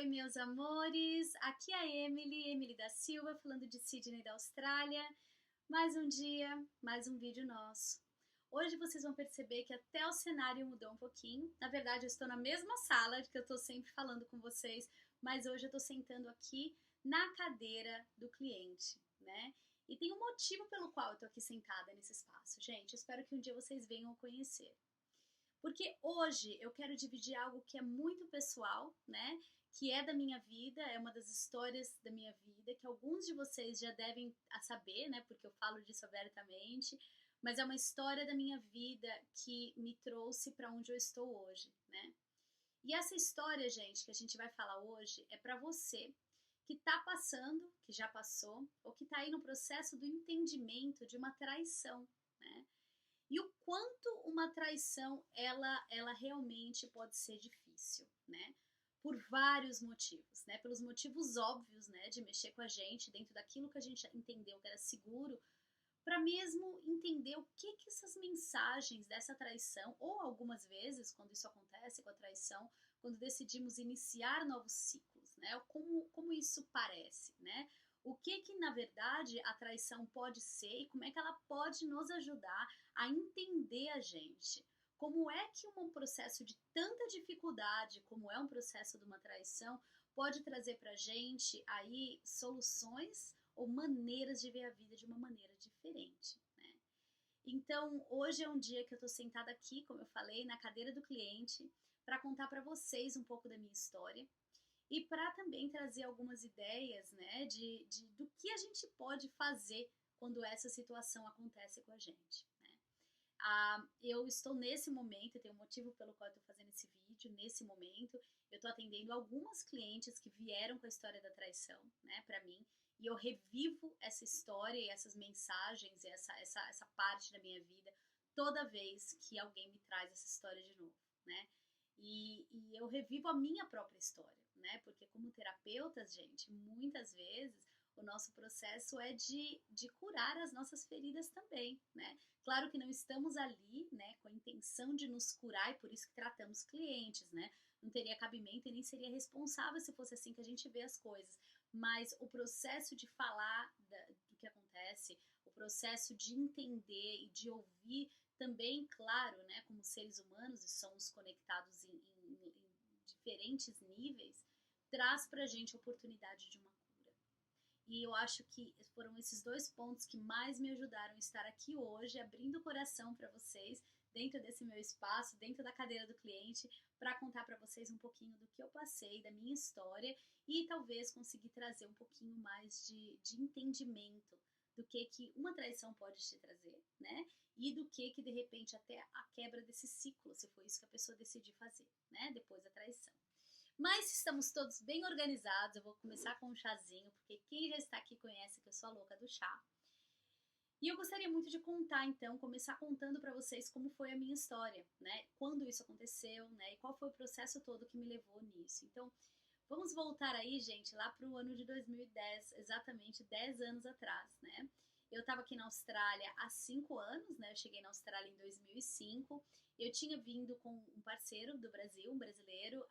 Oi, meus amores, aqui é a Emily da Silva, falando de Sydney, da Austrália. Mais um dia, mais um vídeo nosso. Hoje vocês vão perceber que até o cenário mudou um pouquinho. Na verdade, eu estou na mesma sala que eu estou sempre falando com vocês, mas hoje eu estou sentando aqui na cadeira do cliente, né? E tem um motivo pelo qual eu estou aqui sentada nesse espaço, gente. Eu espero que um dia vocês venham conhecer. Porque hoje eu quero dividir algo que é muito pessoal, né? Que é da minha vida, é uma das histórias da minha vida, que alguns de vocês já devem saber, né? Porque eu falo disso abertamente, mas é uma história da minha vida que me trouxe para onde eu estou hoje, né? E essa história, gente, que a gente vai falar hoje é para você que tá passando, que já passou, ou que tá aí no processo do entendimento de uma traição, né? E o quanto uma traição ela realmente pode ser difícil, né? Por vários motivos, né? Pelos motivos óbvios, né? De mexer com a gente dentro daquilo que a gente entendeu que era seguro, para mesmo entender o que essas mensagens dessa traição, ou algumas vezes, quando isso acontece com a traição, quando decidimos iniciar novos ciclos, né? Como isso parece, né? O que na verdade a traição pode ser e como é que ela pode nos ajudar a entender a gente. Como é que um processo de tanta dificuldade como é um processo de uma traição pode trazer pra gente aí soluções ou maneiras de ver a vida de uma maneira diferente, né? Então, hoje é um dia que eu tô sentada aqui, como eu falei, na cadeira do cliente, para contar para vocês um pouco da minha história e para também trazer algumas ideias, né, do que a gente pode fazer quando essa situação acontece com a gente, né? Eu estou nesse momento, tem um motivo pelo qual eu estou fazendo esse vídeo, nesse momento, eu estou atendendo algumas clientes que vieram com a história da traição, né, para mim, e eu revivo essa história e essas mensagens e essa parte da minha vida toda vez que alguém me traz essa história de novo, né? E eu revivo a minha própria história, né? Porque como terapeutas, gente, muitas vezes o nosso processo é de curar as nossas feridas também, né? Claro que não estamos ali, né, com a intenção de nos curar e por isso que tratamos clientes, né? Não teria cabimento e nem seria responsável se fosse assim que a gente vê as coisas. Mas o processo de falar do que acontece, o processo de entender e de ouvir também, claro, né, como seres humanos e somos conectados em diferentes níveis, traz pra gente a oportunidade de uma cura. E eu acho que foram esses dois pontos que mais me ajudaram a estar aqui hoje, abrindo o coração para vocês, dentro desse meu espaço, dentro da cadeira do cliente, para contar para vocês um pouquinho do que eu passei, da minha história e talvez conseguir trazer um pouquinho mais de entendimento do que uma traição pode te trazer, né? E do que de repente até a quebra desse ciclo, se foi isso que a pessoa decidiu fazer, né? Depois da traição. Mas estamos todos bem organizados. Eu vou começar com um chazinho, porque quem já está aqui conhece que eu sou a louca do chá. E eu gostaria muito de contar, então, começar contando para vocês como foi a minha história, né? Quando isso aconteceu, né? E qual foi o processo todo que me levou nisso. Então, vamos voltar aí, gente, lá para o ano de 2010, exatamente 10 anos atrás, né? Eu estava aqui na Austrália há 5 anos, né? Eu cheguei na Austrália em 2005. Eu tinha vindo com um parceiro do Brasil, um brasileiro,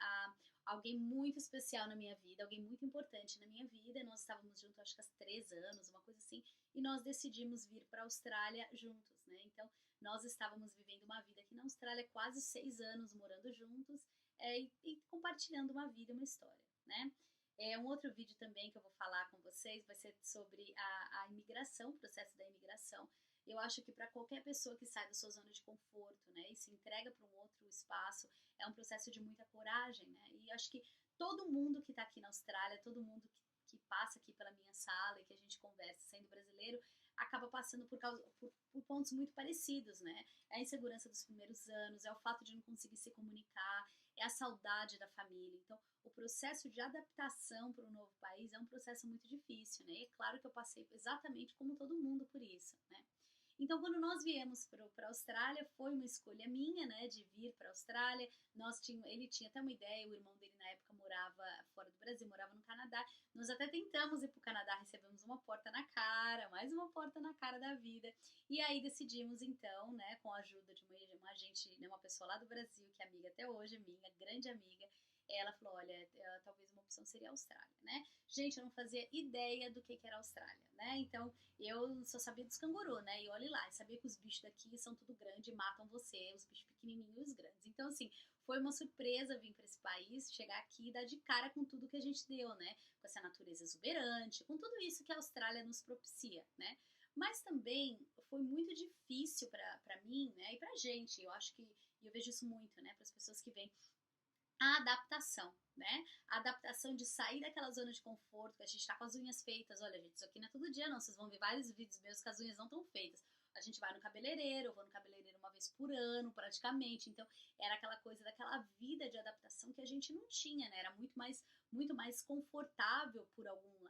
alguém muito especial na minha vida, alguém muito importante na minha vida. Nós estávamos juntos, acho que há 3 anos, uma coisa assim, e nós decidimos vir para a Austrália juntos, né? Então, nós estávamos vivendo uma vida aqui na Austrália, quase 6 anos morando juntos, e compartilhando uma vida e uma história, né? Um outro vídeo também que eu vou falar com vocês vai ser sobre a imigração, o processo da imigração. Eu acho que para qualquer pessoa que sai da sua zona de conforto, né, e se entrega para um outro espaço, é um processo de muita coragem, né? E acho que todo mundo que está aqui na Austrália, todo mundo que passa aqui pela minha sala e que a gente conversa sendo brasileiro, acaba passando por pontos muito parecidos, né? É a insegurança dos primeiros anos, é o fato de não conseguir se comunicar, é a saudade da família. Então, o processo de adaptação para um novo país é um processo muito difícil, né? E é claro que eu passei exatamente como todo mundo por isso, né? Então, quando nós viemos para a Austrália, foi uma escolha minha, né, de vir para a Austrália. Ele tinha até uma ideia, o irmão dele na época morava fora do Brasil, morava no Canadá. Nós até tentamos ir para o Canadá, recebemos uma porta na cara, mais uma porta na cara da vida. E aí decidimos então, né, com a ajuda de uma agente, né, uma pessoa lá do Brasil, que é amiga até hoje, minha grande amiga, ela falou, olha, talvez uma opção seria a Austrália, né? Gente, eu não fazia ideia do que era a Austrália, né? Então, eu só sabia dos cangurus, né? E olhe lá, eu sabia que os bichos daqui são tudo grande e matam você, os bichos pequenininhos e os grandes. Então, assim, foi uma surpresa vir para esse país, chegar aqui e dar de cara com tudo que a gente deu, né? Com essa natureza exuberante, com tudo isso que a Austrália nos propicia, né? Mas também foi muito difícil para mim, né? E pra gente, eu acho que, e eu vejo isso muito, né? Para as pessoas que vêm, a adaptação, né? A adaptação de sair daquela zona de conforto, que a gente tá com as unhas feitas. Olha, gente, isso aqui não é todo dia, não. Vocês vão ver vários vídeos meus que as unhas não estão feitas. A gente vai no cabeleireiro, eu vou no cabeleireiro uma vez por ano, praticamente. Então, era aquela coisa daquela vida de adaptação que a gente não tinha, né? Era muito mais confortável por de algum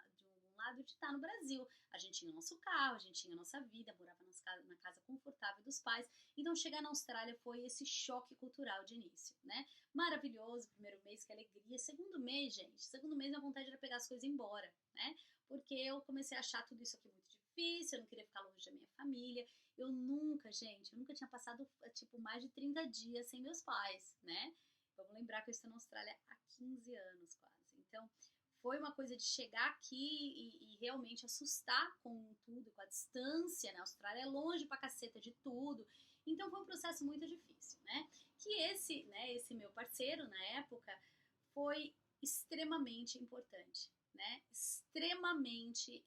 lado de estar no Brasil. A gente tinha o nosso carro, a gente tinha a nossa vida, morava na casa confortável dos pais. Então, chegar na Austrália foi esse choque cultural de início, né? Maravilhoso, primeiro mês, que alegria. Segundo mês, gente, segundo mês minha vontade era pegar as coisas e ir embora, né? Porque eu comecei a achar tudo isso aqui muito difícil, eu não queria ficar longe da minha família. Eu nunca, gente, eu nunca tinha passado, tipo, mais de 30 dias sem meus pais, né? Vamos lembrar que eu estou na Austrália há 15 anos quase. Então, foi uma coisa de chegar aqui e realmente assustar com tudo, com a distância, né? A Austrália é longe pra caceta de tudo. Então, foi um processo muito difícil, né? Que esse meu parceiro na época foi extremamente importante, né? Extremamente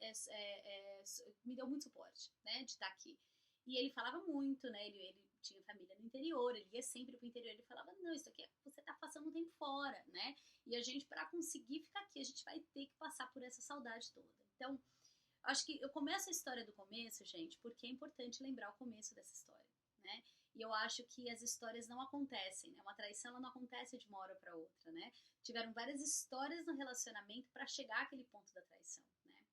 me deu muito suporte, né? De estar aqui. E ele falava muito, né? Ele tinha família no interior, ele ia sempre pro interior, ele falava, não, isso aqui você tá passando um tempo fora, né? E a gente, para conseguir ficar aqui, a gente vai ter que passar por essa saudade toda. Então, acho que eu começo a história do começo, gente, porque é importante lembrar o começo dessa história, né? E eu acho que as histórias não acontecem, né? Uma traição ela não acontece de uma hora para outra, né? Tiveram várias histórias no relacionamento para chegar àquele ponto da traição, né?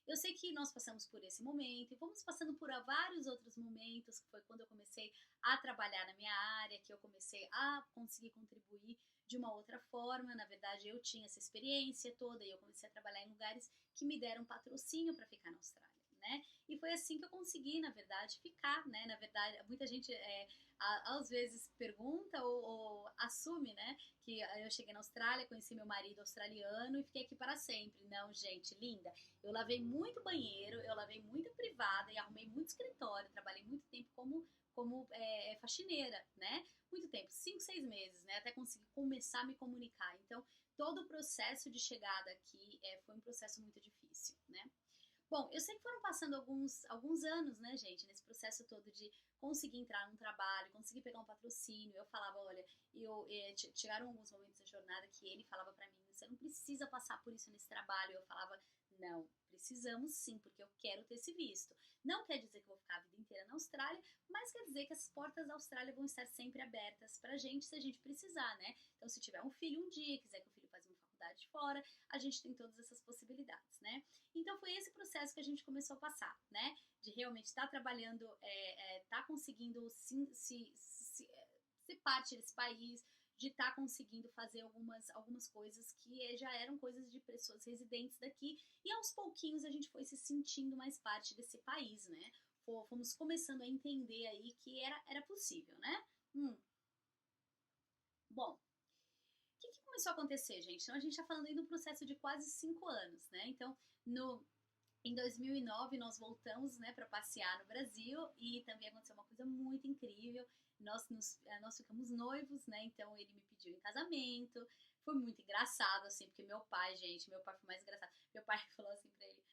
Eu sei que nós passamos por esse momento e vamos passando por vários outros momentos, que foi quando eu comecei a trabalhar na minha área, que eu comecei a conseguir contribuir de uma outra forma. Na verdade, eu tinha essa experiência toda e eu comecei a trabalhar em lugares que me deram patrocínio para ficar na Austrália, né? E foi assim que eu consegui, na verdade, ficar, né? Na verdade, muita gente às vezes pergunta ou assume, né? Que eu cheguei na Austrália, conheci meu marido australiano e fiquei aqui para sempre. Não, gente, linda. Eu lavei muito banheiro, eu lavei muito privada e arrumei muito escritório. Trabalhei muito tempo como faxineira, né? Muito tempo, 5, 6 meses, né? Até conseguir começar a me comunicar. Então, todo o processo de chegada aqui foi um processo muito difícil, né? Bom, eu sei que foram passando alguns anos, né, gente, nesse processo todo de conseguir entrar num trabalho, conseguir pegar um patrocínio. Eu falava, olha, chegaram alguns momentos da jornada que ele falava pra mim, você não precisa passar por isso nesse trabalho. Eu falava, não, precisamos sim, porque eu quero ter esse visto. Não quer dizer que eu vou ficar a vida inteira na Austrália, mas quer dizer que as portas da Austrália vão estar sempre abertas pra gente se a gente precisar, né? Então, se tiver um filho um dia, quiser que o filho faça uma faculdade fora, a gente tem todas essas possibilidades, né? Então foi esse processo que a gente começou a passar, né? De realmente estar trabalhando, estar conseguindo ser parte desse país, de estar conseguindo fazer algumas coisas que já eram coisas de pessoas residentes daqui, e aos pouquinhos a gente foi se sentindo mais parte desse país, né? Fomos começando a entender aí que era possível, né? Bom, que começou a acontecer, gente? Então a gente está falando aí de um processo de quase 5 anos, né? Então, em 2009 nós voltamos, né, para passear no Brasil e também aconteceu uma coisa muito incrível. Nós ficamos noivos, né? Então ele me pediu em casamento. Foi muito engraçado, assim, porque meu pai, gente, meu pai foi mais engraçado. Meu pai falou assim pra ele: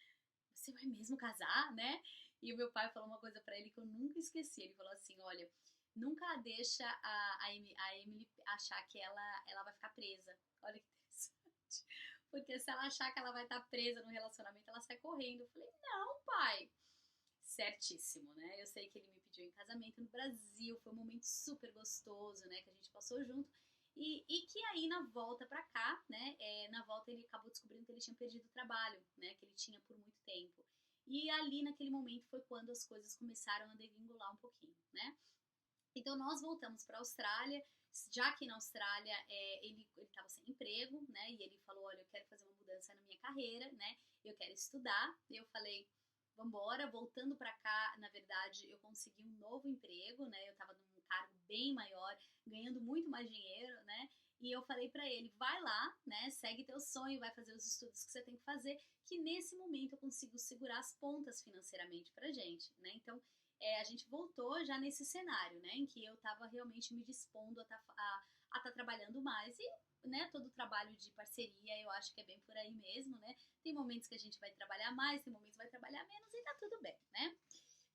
você vai mesmo casar, né? E o meu pai falou uma coisa pra ele que eu nunca esqueci. Ele falou assim: olha, nunca deixa a Emily achar que ela vai ficar presa. Olha que interessante. Porque se ela achar que ela vai estar presa no relacionamento, ela sai correndo. Eu falei, não, pai. Certíssimo, né? Eu sei que ele me pediu em casamento no Brasil. Foi um momento super gostoso, né? Que a gente passou junto. E que aí na volta pra cá, né? Na volta ele acabou descobrindo que ele tinha perdido o trabalho, né? Que ele tinha por muito tempo. E ali naquele momento foi quando as coisas começaram a degringolar um pouquinho, né? Então nós voltamos para a Austrália, já que na Austrália ele estava sem emprego, né? E ele falou, olha, eu quero fazer uma mudança na minha carreira, né? Eu quero estudar. E eu falei, vambora. Voltando para cá, na verdade, eu consegui um novo emprego, né? Eu estava num cargo bem maior, ganhando muito mais dinheiro, né? E eu falei pra ele, vai lá, né, segue teu sonho, vai fazer os estudos que você tem que fazer, que nesse momento eu consigo segurar as pontas financeiramente pra gente, né? Então, a gente voltou já nesse cenário, né, em que eu tava realmente me dispondo a tá trabalhando mais e, né, todo trabalho de parceria eu acho que é bem por aí mesmo, né? Tem momentos que a gente vai trabalhar mais, tem momentos que vai trabalhar menos e tá tudo bem, né?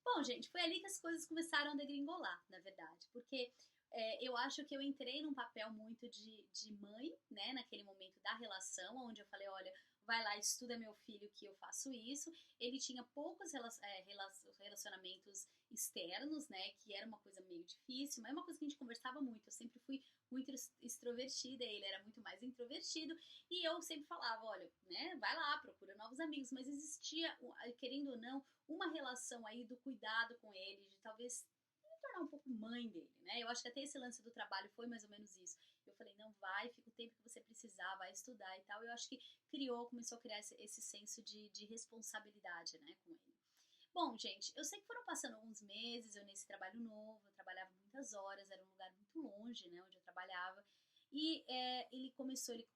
Bom, gente, foi ali que as coisas começaram a degringolar, na verdade, porque eu acho que eu entrei num papel muito de mãe, né, naquele momento da relação, onde eu falei, olha, vai lá, estuda meu filho que eu faço isso. Ele tinha poucos relacionamentos externos, né, que era uma coisa meio difícil, mas é uma coisa que a gente conversava muito. Eu sempre fui muito extrovertida, ele era muito mais introvertido, e eu sempre falava, olha, né, vai lá, procura novos amigos, mas existia, querendo ou não, uma relação aí do cuidado com ele, de talvez me tornar um pouco mãe dele, né? Eu acho que até esse lance do trabalho foi mais ou menos isso. Eu falei, não, vai, fica o tempo que você precisar, vai estudar e tal. Eu acho que começou a criar esse senso de responsabilidade, né, com ele. Bom, gente, eu sei que foram passando alguns meses, eu nesse trabalho novo, eu trabalhava muitas horas, era um lugar muito longe, né, onde eu trabalhava. E ele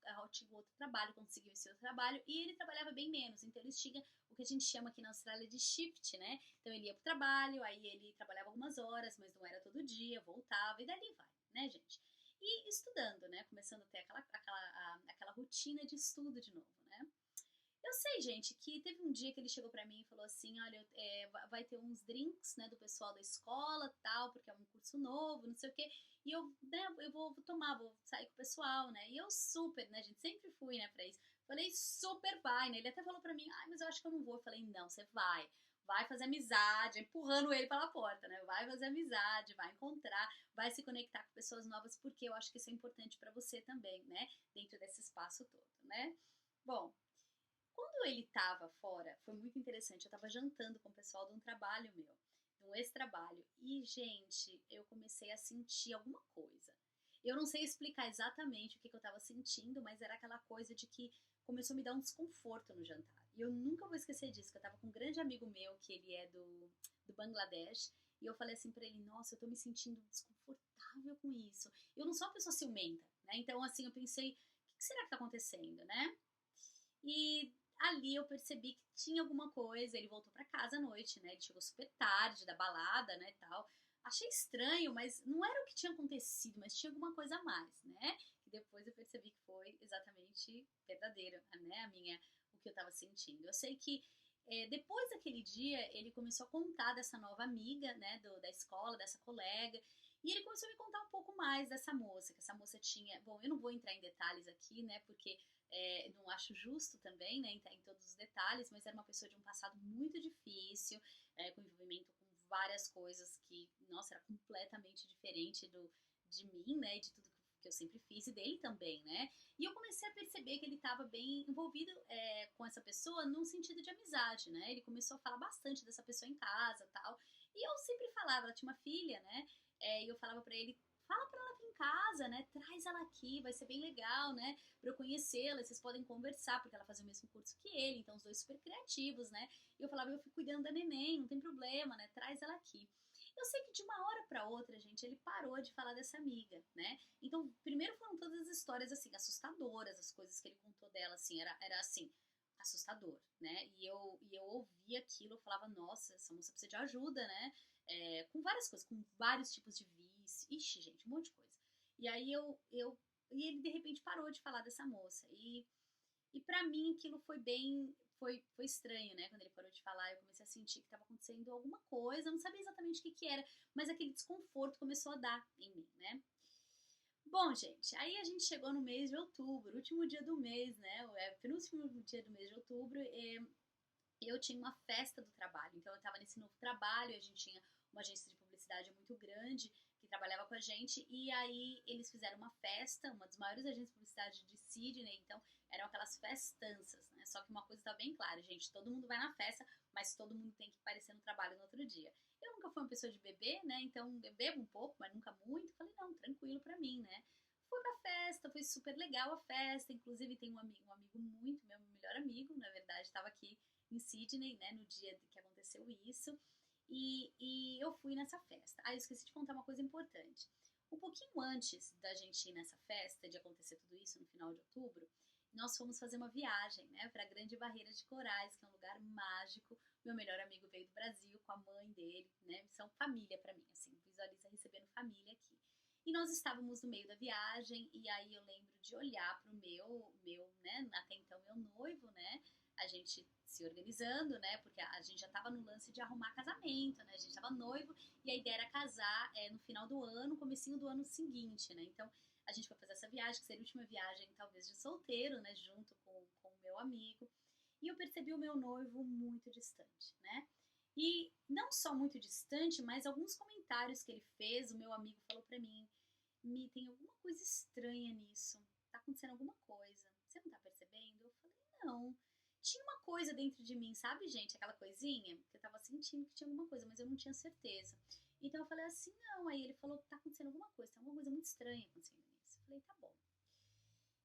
ativou outro trabalho, conseguiu esse outro trabalho, e ele trabalhava bem menos, então eles tinham o que a gente chama aqui na Austrália de shift, né? Então ele ia pro trabalho, aí ele trabalhava algumas horas, mas não era todo dia, voltava, e dali vai, né, gente? E estudando, né? Começando a ter aquela rotina de estudo de novo, né? Eu sei, gente, que teve um dia que ele chegou pra mim e falou assim, olha, vai ter uns drinks, né, do pessoal da escola, tal, porque é um curso novo, não sei o quê, e eu vou tomar, vou sair com o pessoal, né, e eu super, né, gente, sempre fui, né, pra isso, falei, super vai, né, ele até falou pra mim, ai, mas eu acho que eu não vou, eu falei, não, você vai fazer amizade, empurrando ele pela porta, né, vai fazer amizade, vai encontrar, vai se conectar com pessoas novas, porque eu acho que isso é importante pra você também, né, dentro desse espaço todo, né. Bom, quando ele estava fora, foi muito interessante. Eu estava jantando com o pessoal de um trabalho meu, de um ex-trabalho. E, gente, eu comecei a sentir alguma coisa. Eu não sei explicar exatamente o que eu estava sentindo, mas era aquela coisa de que começou a me dar um desconforto no jantar. E eu nunca vou esquecer disso, que eu estava com um grande amigo meu, que ele é do Bangladesh, e eu falei assim para ele, nossa, eu tô me sentindo desconfortável com isso. Eu não sou uma pessoa ciumenta, né? Então, assim, eu pensei, o que será que tá acontecendo, né? E ali eu percebi que tinha alguma coisa. Ele voltou pra casa à noite, né? Ele chegou super tarde da balada, né, tal. Achei estranho, mas não era o que tinha acontecido, mas tinha alguma coisa a mais, né? E depois eu percebi que foi exatamente verdadeiro, né? O que eu tava sentindo. Eu sei que depois daquele dia ele começou a contar dessa nova amiga, né, da escola, dessa colega. E ele começou a me contar um pouco mais dessa moça, que essa moça tinha. Bom, eu não vou entrar em detalhes aqui, né? Porque não acho justo também, né, entrar em todos os detalhes, mas era uma pessoa de um passado muito difícil, com envolvimento com várias coisas que, nossa, era completamente diferente de mim, né, e de tudo que eu sempre fiz, e dele também, né, e eu comecei a perceber que ele estava bem envolvido com essa pessoa num sentido de amizade, né, ele começou a falar bastante dessa pessoa em casa, tal, e eu sempre falava, ela tinha uma filha, né, e eu falava pra ele, fala pra ela vir em casa, né, traz ela aqui, vai ser bem legal, né, pra eu conhecê-la, vocês podem conversar, porque ela fazia o mesmo curso que ele, então os dois super criativos, né? E eu falava, eu fico cuidando da neném, não tem problema, né? Traz ela aqui. Eu sei que de uma hora para outra, gente, ele parou de falar dessa amiga, né? Então, primeiro foram todas as histórias, assim, assustadoras, as coisas que ele contou dela, assim, era assim, assustador, né? E eu ouvia aquilo, eu falava, nossa, essa moça precisa de ajuda, né? Com várias coisas, com vários tipos de vício, ixi, gente, um monte de coisa. E aí e ele de repente parou de falar dessa moça. E para mim aquilo foi bem. Foi estranho, né? Quando ele parou de falar, eu comecei a sentir que estava acontecendo alguma coisa, eu não sabia exatamente o que era, mas aquele desconforto começou a dar em mim, né? Bom, gente, aí a gente chegou no mês de outubro, último dia do mês, né? Penúltimo dia do mês de outubro, eu tinha uma festa do trabalho. Então eu estava nesse novo trabalho, a gente tinha uma agência de publicidade muito grande que trabalhava com a gente, e aí eles fizeram uma festa, uma das maiores agências de publicidade de Sydney, então eram aquelas festanças, né? Só que uma coisa tá bem clara, gente, todo mundo vai na festa, mas todo mundo tem que aparecer no trabalho no outro dia. Eu nunca fui uma pessoa de beber, né? Então eu bebo um pouco, mas nunca muito. Falei, não, tranquilo pra mim, né? Fui pra festa, foi super legal a festa, inclusive tem um amigo muito, meu melhor amigo, na verdade, estava aqui em Sydney, né, no dia que aconteceu isso, e eu fui nessa festa. Ah, eu esqueci de contar uma coisa importante. Um pouquinho antes da gente ir nessa festa, de acontecer tudo isso no final de outubro, nós fomos fazer uma viagem, né, para a Grande Barreira de Corais, que é um lugar mágico. Meu melhor amigo veio do Brasil com a mãe dele, né, são família para mim, assim, visualiza recebendo família aqui. E nós estávamos no meio da viagem, e aí eu lembro de olhar pro né, até então meu noivo, né, a gente se organizando, né, porque a gente já tava no lance de arrumar casamento, né, a gente tava noivo, e a ideia era casar no final do ano, comecinho do ano seguinte, né, então a gente foi fazer essa viagem, que seria a última viagem talvez de solteiro, né, junto com o meu amigo, e eu percebi o meu noivo muito distante, né, e não só muito distante, mas alguns comentários que ele fez, o meu amigo falou pra mim, Mi, tem alguma coisa estranha nisso. Tá acontecendo alguma coisa. Você não tá percebendo? Eu falei, não. Tinha uma coisa dentro de mim, sabe, gente? Aquela coisinha que eu tava sentindo que tinha alguma coisa, mas eu não tinha certeza. Então eu falei assim, não. Aí ele falou que tá acontecendo alguma coisa, tem alguma coisa muito estranha acontecendo nisso. Eu falei, tá bom.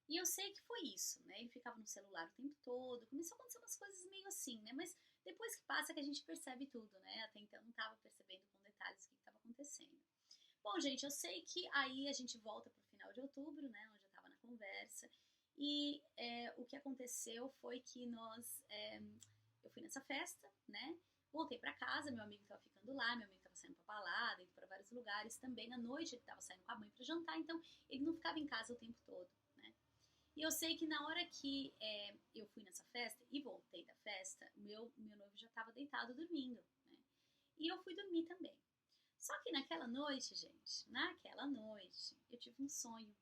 E eu sei que foi isso, né? Ele ficava no celular o tempo todo. Começou a acontecer umas coisas meio assim, né? Mas depois que passa que a gente percebe tudo, né? Até então eu não tava percebendo com detalhes o que estava acontecendo. Bom, gente, eu sei que aí a gente volta pro final de outubro, né, onde eu tava na conversa, e o que aconteceu foi que eu fui nessa festa, né, voltei pra casa, meu amigo tava ficando lá, meu amigo tava saindo pra balada, indo pra vários lugares também, à noite ele tava saindo com a mãe pra jantar, então ele não ficava em casa o tempo todo, né. E eu sei que na hora que eu fui nessa festa e voltei da festa, meu noivo já tava deitado dormindo, né, e eu fui dormir também. Só que naquela noite, gente, naquela noite, eu tive um sonho.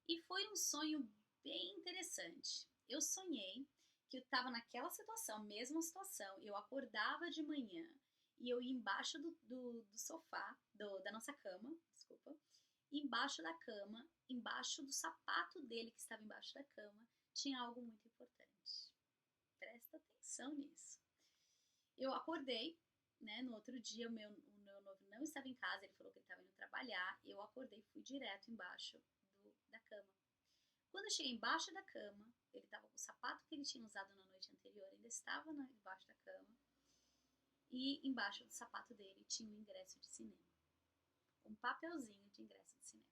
E foi um sonho bem interessante. Eu sonhei que eu estava naquela situação, mesma situação. Eu acordava de manhã e eu ia embaixo do sofá, da nossa cama, desculpa. Embaixo da cama, embaixo do sapato dele que estava embaixo da cama, tinha algo muito importante. Presta atenção nisso. Eu acordei, né? No outro dia, o meu noivo não estava em casa, ele falou que ele estava indo trabalhar. Eu acordei e fui direto embaixo da cama. Quando eu cheguei embaixo da cama, ele estava com o sapato que ele tinha usado na noite anterior, ainda estava embaixo da cama. E embaixo do sapato dele tinha um ingresso de cinema. Um papelzinho de ingresso de cinema.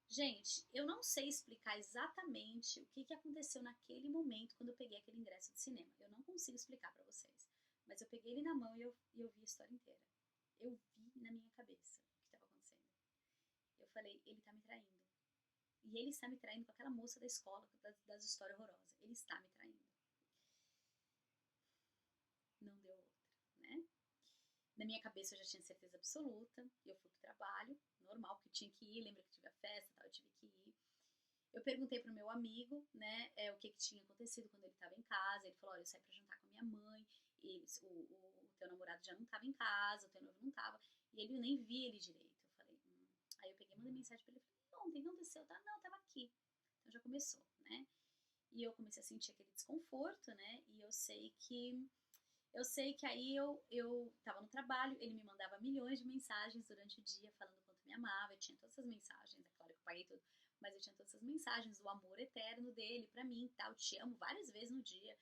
Gente, eu não sei explicar exatamente o que aconteceu naquele momento quando eu peguei aquele ingresso de cinema. Eu não consigo explicar para vocês. Mas eu peguei ele na mão e eu vi a história inteira. Eu vi na minha cabeça o que estava acontecendo. Eu falei, ele tá me traindo. E ele está me traindo com aquela moça da escola, das histórias horrorosas. Ele está me traindo. Não deu outra, né? Na minha cabeça eu já tinha certeza absoluta. Eu fui pro trabalho, normal, porque eu tinha que ir. Lembra que tive a festa e tal, eu tive que ir. Eu perguntei pro meu amigo, né, o que tinha acontecido quando ele estava em casa. Ele falou, olha, eu saí pra jantar com a minha mãe, e o teu namorado já não estava em casa, o teu noivo não estava, e ele nem via ele direito. Eu falei, Aí eu peguei e mandei mensagem pra ele, falei, ontem, o que aconteceu? Tá, não, tava aqui. Então já começou, né? E eu comecei a sentir aquele desconforto, né? E eu sei que aí eu tava no trabalho, ele me mandava milhões de mensagens durante o dia falando quanto me amava, eu tinha todas essas mensagens, é claro que eu paguei tudo, mas eu tinha todas essas mensagens, o amor eterno dele pra mim, tal, te amo várias vezes no dia.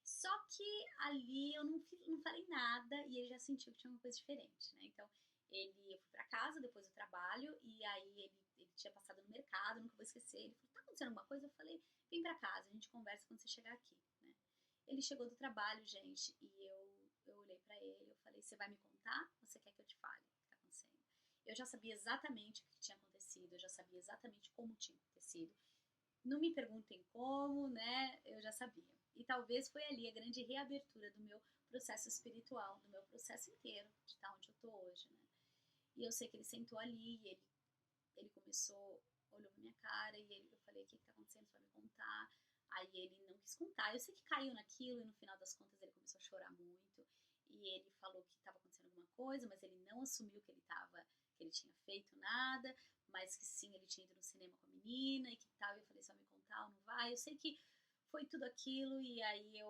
Só que ali eu não falei nada e ele já sentiu que tinha uma coisa diferente, né? Então, eu fui pra casa depois do trabalho e aí ele tinha passado no mercado, nunca vou esquecer. Ele falou, tá acontecendo alguma coisa? Eu falei, vem pra casa, a gente conversa quando você chegar aqui, né? Ele chegou do trabalho, gente, e eu olhei pra ele, eu falei, você vai me contar ou você quer que eu te fale o que tá acontecendo? Eu já sabia exatamente o que tinha acontecido, eu já sabia exatamente como tinha acontecido. Não me perguntem como, né? Eu já sabia. E talvez foi ali a grande reabertura do meu processo espiritual, do meu processo inteiro, de estar onde eu tô hoje, né? E eu sei que ele sentou ali e ele começou, olhou pra minha cara e eu falei, o que tá acontecendo? Você vai me contar? Aí ele não quis contar. Eu sei que caiu naquilo e no final das contas ele começou a chorar muito. E ele falou que estava acontecendo alguma coisa, mas ele não assumiu que ele tinha feito nada, mas que sim, ele tinha ido no cinema com a menina e que tal. E eu falei, você vai me contar ou não vai? Eu sei que foi tudo aquilo e aí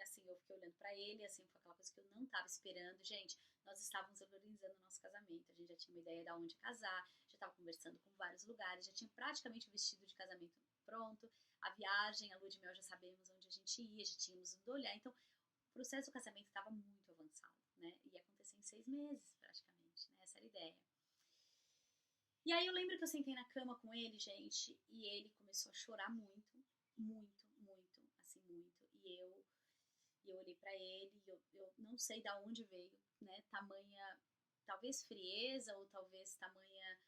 assim, eu fiquei olhando pra ele, assim, foi aquela coisa que eu não tava esperando. Gente, nós estávamos organizando o nosso casamento, a gente já tinha uma ideia de onde casar, já estava conversando com vários lugares, já tinha praticamente o vestido de casamento pronto, a viagem, a lua de mel já sabemos onde a gente ia, já tínhamos onde olhar, então o processo do casamento estava muito avançado, né? Ia acontecer em 6 meses, praticamente, né? Essa era a ideia. E aí eu lembro que eu sentei na cama com ele, gente, e ele começou a chorar muito, muito, muito, assim, muito. E eu olhei pra ele e eu não sei da onde veio, né, tamanha, talvez frieza ou talvez tamanha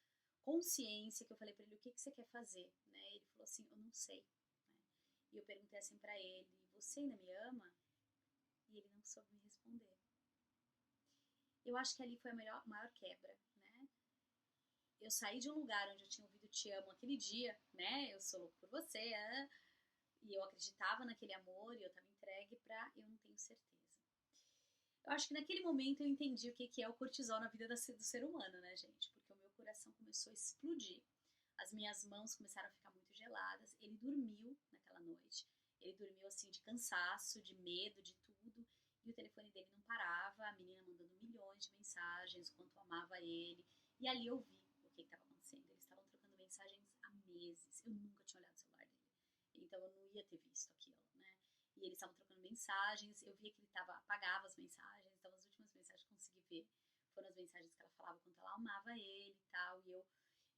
consciência que eu falei pra ele, o que que você quer fazer, né? Ele falou assim, eu não sei, né? E eu perguntei assim pra ele, você ainda me ama? E ele não soube me responder. Eu acho que ali foi a maior quebra, né? Eu saí de um lugar onde eu tinha ouvido te amo aquele dia, né? Eu sou louco por você, e eu acreditava naquele amor e eu tava entregue pra eu não tenho certeza. Eu acho que naquele momento eu entendi o que que é o cortisol na vida do ser humano, né, gente? Porque o meu coração começou a explodir, as minhas mãos começaram a ficar muito geladas. Ele dormiu naquela noite, ele dormiu assim de cansaço, de medo, de tudo. E o telefone dele não parava, a menina mandando milhões de mensagens, o quanto amava ele. E ali eu vi o que estava acontecendo. Eles estavam trocando mensagens há meses. Eu nunca tinha olhado o celular dele. Então eu não ia ter visto aquilo, né? E eles estavam trocando mensagens. Eu via que ele apagava as mensagens. Então as últimas mensagens que eu consegui ver foram as mensagens que ela falava quanto ela amava ele e tal. E eu,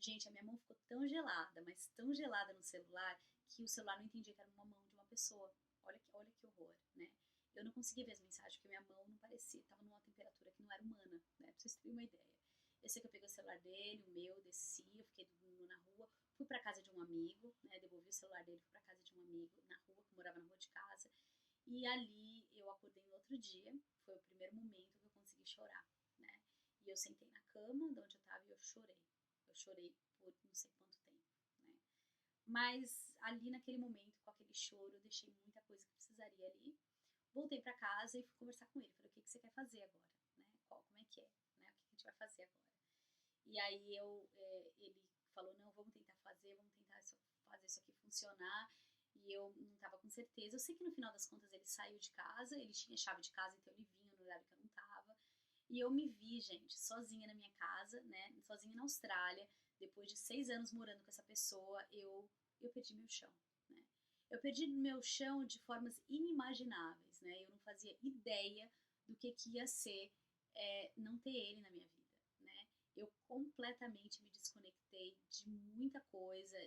gente, a minha mão ficou tão gelada, mas tão gelada no celular, que o celular não entendia que era uma mão de uma pessoa. Olha que horror, né? Eu não conseguia ver as mensagens, porque minha mão não parecia, estava numa temperatura que não era humana, né? Pra vocês terem uma ideia. Eu sei que eu peguei o celular dele, o meu, desci, eu fiquei na rua, fui pra casa de um amigo, né? Devolvi o celular dele, fui pra casa de um amigo na rua, que morava na rua de casa. E ali eu acordei no outro dia, foi o primeiro momento que eu consegui chorar, né? E eu sentei na cama de onde eu tava e eu chorei. Eu chorei por não sei quanto tempo, né? Mas ali naquele momento, com aquele choro, eu deixei muita coisa que precisaria ali. Voltei para casa e fui conversar com ele. Falei, o que que você quer fazer agora, né? Como é que é, né? O que a gente vai fazer agora? E aí ele falou, não, vamos tentar fazer, vamos tentar fazer isso aqui funcionar. E eu não estava com certeza. Eu sei que no final das contas ele saiu de casa, ele tinha chave de casa, então ele vinha no horário que eu não estava. E eu me vi, gente, sozinha na minha casa, né? Sozinha na Austrália. Depois de 6 anos morando com essa pessoa, eu perdi meu chão, né? Eu perdi meu chão de formas inimagináveis, né? Eu não fazia ideia do que ia ser não ter ele na minha vida, né? Eu completamente me desconectei de muita coisa,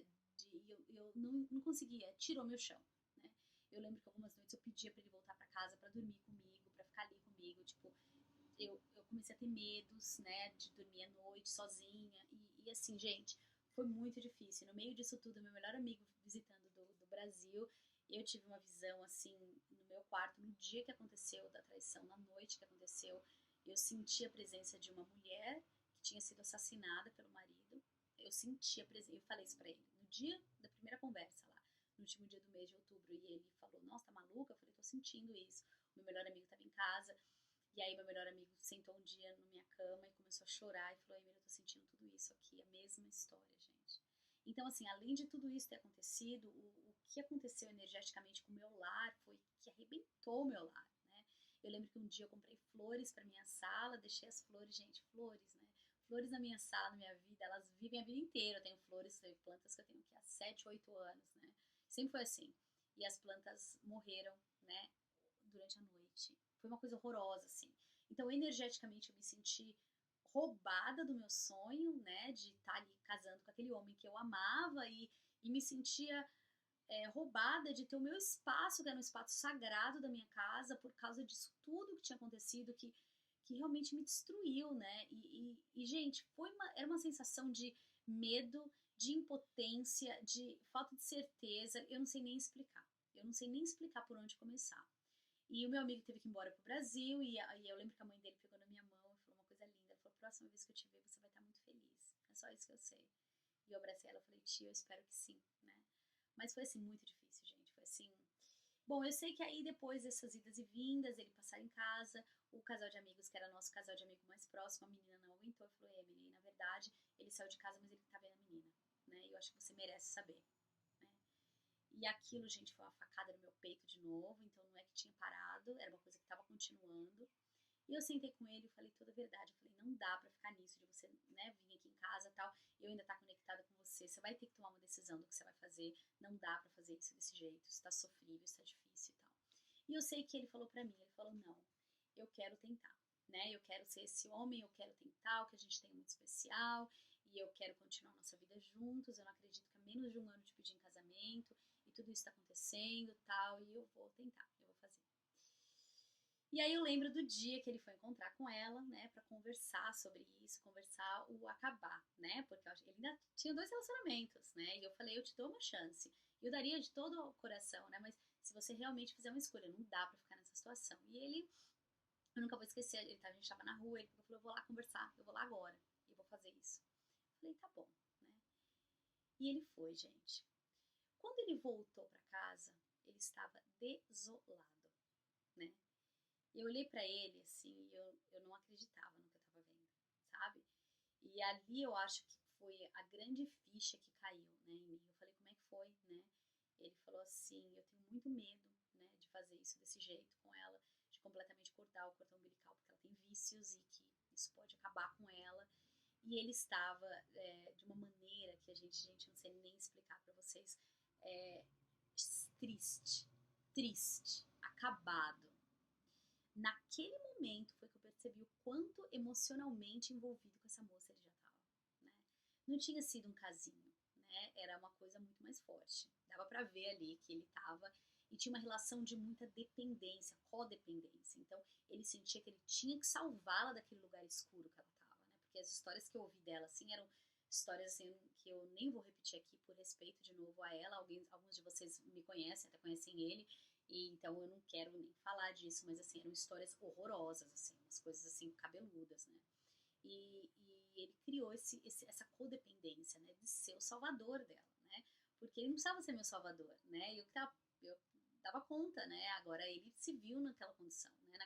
eu não conseguia, tirou meu chão, né? Eu lembro que algumas noites eu pedia para ele voltar para casa para dormir comigo, para ficar ali comigo, tipo, eu comecei a ter medos, né, de dormir à noite sozinha. E assim, gente, foi muito difícil. No meio disso tudo, meu melhor amigo visitando do Brasil, eu tive uma visão, assim, no meu quarto, no dia que aconteceu da traição, na noite que aconteceu, eu senti a presença de uma mulher que tinha sido assassinada pelo marido. Eu senti a presença, eu falei isso pra ele, no dia da primeira conversa lá, no último dia do mês de outubro, e ele falou, nossa, tá maluca? Eu falei, tô sentindo isso. O meu melhor amigo tava em casa, e aí meu melhor amigo sentou um dia na minha cama e começou a chorar e falou, Emília, eu tô sentindo tudo isso aqui, a mesma história, gente. Então, assim, além de tudo isso ter acontecido, o que aconteceu energeticamente com o meu lar foi que arrebentou o meu lar, né? Eu lembro que um dia eu comprei flores para minha sala, deixei as flores, gente, flores, né? Flores na minha sala, na minha vida, elas vivem a vida inteira. Eu tenho flores, plantas que eu tenho aqui há 7, 8 anos, né? Sempre foi assim. E as plantas morreram, né, durante a noite. Foi uma coisa horrorosa, assim. Então, energeticamente, eu me senti roubada do meu sonho, né, de estar ali casando com aquele homem que eu amava e me sentia roubada de ter o meu espaço, que era um espaço sagrado da minha casa, por causa disso tudo que tinha acontecido, que realmente me destruiu, né? Gente, era uma sensação de medo, de impotência, de falta de certeza, eu não sei nem explicar. Eu não sei nem explicar por onde começar. E o meu amigo teve que ir embora pro Brasil, e eu lembro que a mãe dele pegou na minha mão e falou uma coisa linda. Ela falou, próxima vez que eu te ver, você vai estar muito feliz. É só isso que eu sei. E eu abracei ela e falei, tia, eu espero que sim, né? Mas foi, assim, muito difícil, gente. Foi, assim... Bom, eu sei que aí, depois dessas idas e vindas, ele passar em casa, o casal de amigos, que era nosso casal de amigo mais próximo, a menina não aguentou e falou, Emily, na verdade, ele saiu de casa, mas ele tá vendo a menina, né? E eu acho que você merece saber, né? E aquilo, gente, foi uma facada no meu peito de novo, então não é que tinha parado, era uma coisa que estava continuando. E eu sentei com ele e falei toda a verdade. Eu falei, não dá pra ficar nisso, de você, né, vir aqui em casa e tal, eu ainda tá conectada com você, você vai ter que tomar uma decisão do que você vai fazer, não dá pra fazer isso desse jeito, isso tá sofrível, isso tá difícil e tal. E eu sei que ele falou pra mim, ele falou, não, eu quero tentar, né, eu quero ser esse homem, eu quero tentar, o que a gente tem é muito especial, e eu quero continuar nossa vida juntos, eu não acredito que há menos de um ano te pedi em casamento, e tudo isso tá acontecendo, tal, e eu vou tentar, eu vou fazer. E aí eu lembro do dia que ele foi encontrar com ela, né, pra conversar sobre isso, conversar o acabar, né, porque ele ainda tinha 2 relacionamentos, né, e eu falei, eu te dou uma chance, eu daria de todo o coração, né, mas se você realmente fizer uma escolha, não dá pra ficar nessa situação. E ele, eu nunca vou esquecer, a gente tava na rua, ele falou, eu vou lá conversar, eu vou lá agora, e vou fazer isso. Eu falei, tá bom, né, e ele foi, gente. Quando ele voltou pra casa, ele estava desolado, né, eu olhei pra ele, assim, e eu não acreditava no que eu tava vendo, sabe? E ali eu acho que foi a grande ficha que caiu, né, em mim. Eu falei, como é que foi, né? Ele falou assim, eu tenho muito medo, né, de fazer isso desse jeito com ela, de completamente cortar o cordão umbilical, porque ela tem vícios e que isso pode acabar com ela. E ele estava de uma maneira que gente, não sei nem explicar pra vocês, é, triste, triste, acabado. Naquele momento foi que eu percebi o quanto emocionalmente envolvido com essa moça ele já estava, né? Não tinha sido um casinho, né? Era uma coisa muito mais forte. Dava pra ver ali que ele estava e tinha uma relação de muita dependência, codependência. Então ele sentia que ele tinha que salvá-la daquele lugar escuro que ela estava, né? Porque as histórias que eu ouvi dela assim eram histórias assim, que eu nem vou repetir aqui por respeito de novo a ela. Alguns de vocês me conhecem, até conhecem ele. E então eu não quero nem falar disso, mas assim, eram histórias horrorosas, assim, umas coisas assim, cabeludas, né? E ele criou essa codependência, né, de ser o salvador dela, né? Porque ele não precisava ser meu salvador, né? Eu dava conta, né? Agora ele se viu naquela condição, né?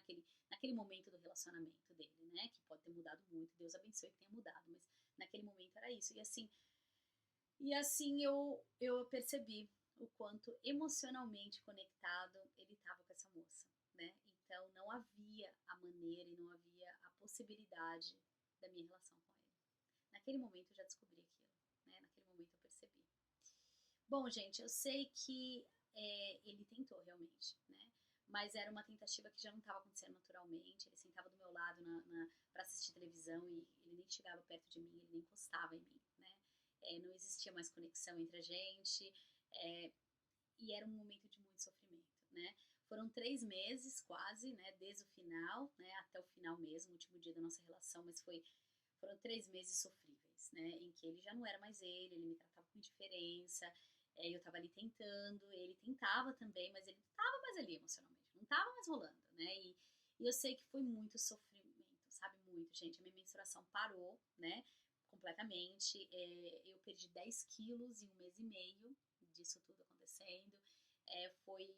Naquele momento do relacionamento dele, né? Que pode ter mudado muito, Deus abençoe que tenha mudado, mas naquele momento era isso. E assim eu percebi o quanto emocionalmente conectado ele estava com essa moça, né? Então não havia a maneira e não havia a possibilidade da minha relação com ele. Naquele momento eu já descobri aquilo, né? Naquele momento eu percebi. Bom, gente, eu sei que ele tentou realmente, né? Mas era uma tentativa que já não estava acontecendo naturalmente. Ele sentava do meu lado para assistir televisão e ele nem chegava perto de mim, ele nem encostava em mim, né? Não existia mais conexão entre a gente e era um momento de muito sofrimento, né? Foram 3 meses quase, né? Desde o final, né? Até o final mesmo, o último dia da nossa relação, mas foram 3 meses sofríveis, né? Em que ele já não era mais ele me tratava com indiferença, eu tava ali tentando, ele tentava também, mas ele não tava mais ali emocionalmente, não tava mais rolando, né? E eu sei que foi muito sofrimento, sabe? Muito, gente. A minha menstruação parou, né? Completamente. Eu perdi 10 quilos em 1 mês e meio disso tudo acontecendo. Foi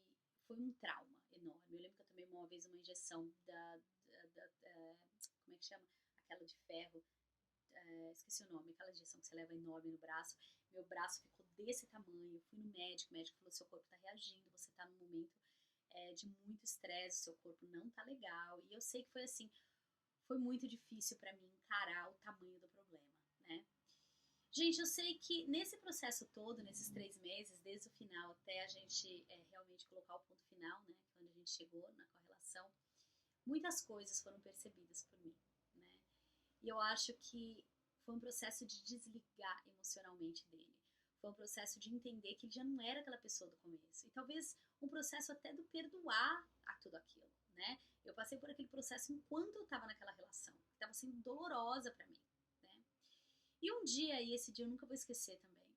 um trauma enorme. Eu lembro que eu tomei uma vez uma injeção como é que chama? Aquela de ferro, esqueci o nome, aquela injeção que você leva enorme no braço. Meu braço ficou desse tamanho. Eu fui no médico, o médico falou: seu corpo tá reagindo, você tá num momento de muito estresse, seu corpo não tá legal. E eu sei que foi assim, foi muito difícil para mim encarar o tamanho do problema, né? Gente, eu sei que nesse processo todo, nesses 3 meses, desde o final até a gente realmente colocar o ponto final, né, quando a gente chegou na correlação, muitas coisas foram percebidas por mim, né? E eu acho que foi um processo de desligar emocionalmente dele. Foi um processo de entender que ele já não era aquela pessoa do começo. E talvez um processo até do perdoar a tudo aquilo, né? Eu passei por aquele processo enquanto eu estava naquela relação, que estava sendo dolorosa para mim, né? E um dia, e esse dia eu nunca vou esquecer também,